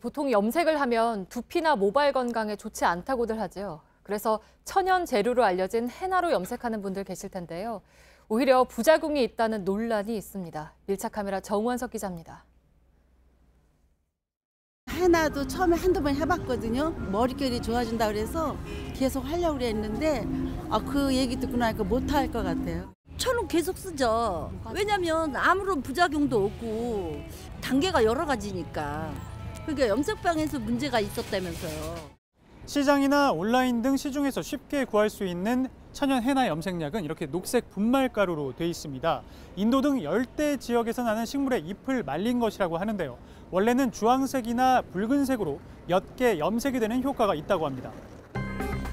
보통 염색을 하면 두피나 모발 건강에 좋지 않다고들 하죠. 그래서 천연 재료로 알려진 헤나로 염색하는 분들 계실 텐데요. 오히려 부작용이 있다는 논란이 있습니다. 밀착 카메라 정원석 기자입니다. 헤나도 처음에 한두 번 해봤거든요. 머릿결이 좋아진다 그래서 계속 하려고 그랬는데 그 얘기 듣고 나니까 못할 것 같아요. 저는 계속 쓰죠. 왜냐면 아무런 부작용도 없고 단계가 여러 가지니까. 그러니까 염색방에서 문제가 있었다면서요. 시장이나 온라인 등 시중에서 쉽게 구할 수 있는 천연 헤나 염색약은 이렇게 녹색 분말가루로 돼 있습니다. 인도 등 열대 지역에서 나는 식물의 잎을 말린 것이라고 하는데요. 원래는 주황색이나 붉은색으로 옅게 염색이 되는 효과가 있다고 합니다.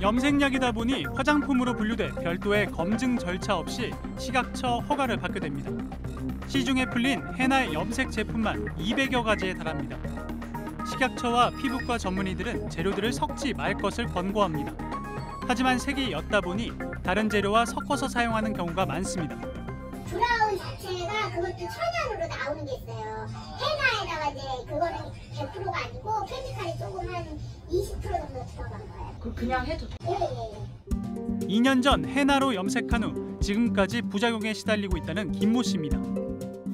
염색약이다 보니 화장품으로 분류돼 별도의 검증 절차 없이 식약처 허가를 받게 됩니다. 시중에 풀린 헤나의 염색 제품만 200여 가지에 달합니다. 식약처와 피부과 전문의들은 재료들을 섞지 말 것을 권고합니다. 하지만 색이 옅다 보니 다른 재료와 섞어서 사용하는 경우가 많습니다. 브라운 자체가 그것도 천연으로 나오는 게 있어요. 헤나에다가 이제 그거는 100%가 아니고 케미칼이 조금 한 20% 정도 들어간 거예요. 그냥 해도 돼? 예. 2년 전 헤나로 염색한 후 지금까지 부작용에 시달리고 있다는 김모 씨입니다.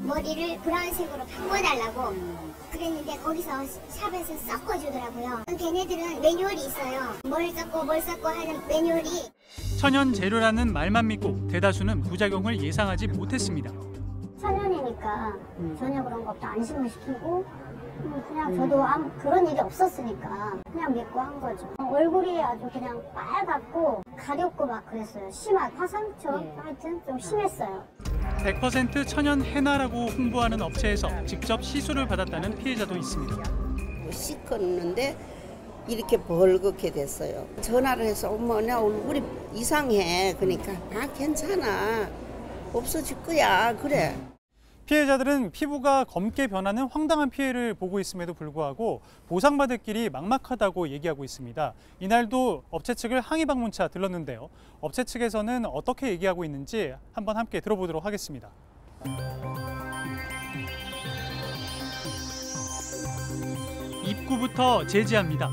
머리를 브라운색으로 바꿔달라고 그랬는데 거기서 샵에서 섞어주더라고요. 걔네들은 매뉴얼이 있어요. 뭘 섞고 하는 매뉴얼이. 천연 재료라는 말만 믿고 대다수는 부작용을 예상하지 못했습니다. 천연이니까 전혀 그런 것도 안심을 시키고 그냥 저도 그런 일이 없었으니까 그냥 믿고 한 거죠. 얼굴이 아주 그냥 빨갛고 가렵고 막 그랬어요. 심한 화상처 하여튼 좀 심했어요. 100% 천연 헤나라고 홍보하는 업체에서 직접 시술을 받았다는 피해자도 있습니다. 씻었는데 이렇게 벌겋게 됐어요. 전화를 해서 엄마 내 얼굴이 이상해. 그러니까 괜찮아. 없어질 거야. 그래. 피해자들은 피부가 검게 변하는 황당한 피해를 보고 있음에도 불구하고 보상받을 길이 막막하다고 얘기하고 있습니다. 이날도 업체 측을 항의 방문차 들렀는데요. 업체 측에서는 어떻게 얘기하고 있는지 한번 함께 들어보도록 하겠습니다. 입구부터 제지합니다.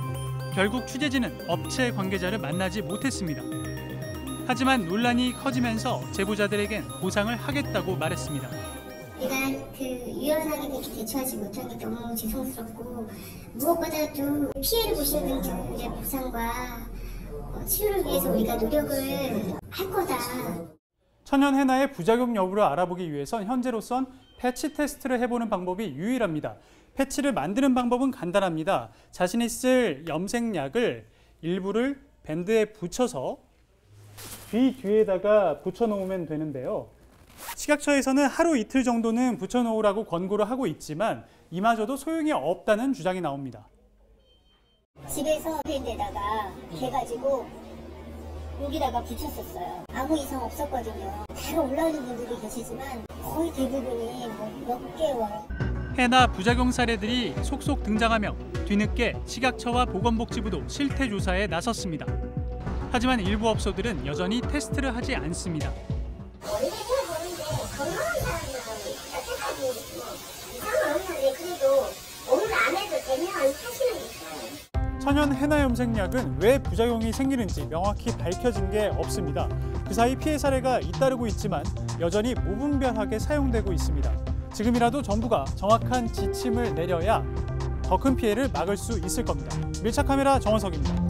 결국 취재진은 업체 관계자를 만나지 못했습니다. 하지만 논란이 커지면서 제보자들에겐 보상을 하겠다고 말했습니다. 내가 그 위험 상황에 대처하지 못한 게 너무 죄송스럽고 무엇보다도 피해를 보시는 이제 보상과 치유를 위해서 우리가 노력을 할 거다. 천연 헤나의 부작용 여부를 알아보기 위해선 현재로선 패치 테스트를 해보는 방법이 유일합니다. 패치를 만드는 방법은 간단합니다. 자신이 쓸 염색약을 일부를 밴드에 붙여서 귀 뒤에다가 붙여놓으면 되는데요. 식약처에서는 하루 이틀 정도는 붙여놓으라고 권고를 하고 있지만 이마저도 소용이 없다는 주장이 나옵니다. 집에서 밴드에다가 해가지고 여기다가 붙였었어요. 아무 이상 없었거든요. 바로 올라오는 분들이 계시지만 거의 대부분이 몇 개월. 헤나 부작용 사례들이 속속 등장하며 뒤늦게 식약처와 보건복지부도 실태 조사에 나섰습니다. 하지만 일부 업소들은 여전히 테스트를 하지 않습니다. 건강한 사람들은 여태까지 이상은 없는데 그래도 오늘 안 해도 되면 하시는 게 있어요. 천연 헤나 염색약은 왜 부작용이 생기는지 명확히 밝혀진 게 없습니다. 그 사이 피해 사례가 잇따르고 있지만 여전히 무분별하게 사용되고 있습니다. 지금이라도 정부가 정확한 지침을 내려야 더 큰 피해를 막을 수 있을 겁니다. 밀착 카메라 정원석입니다.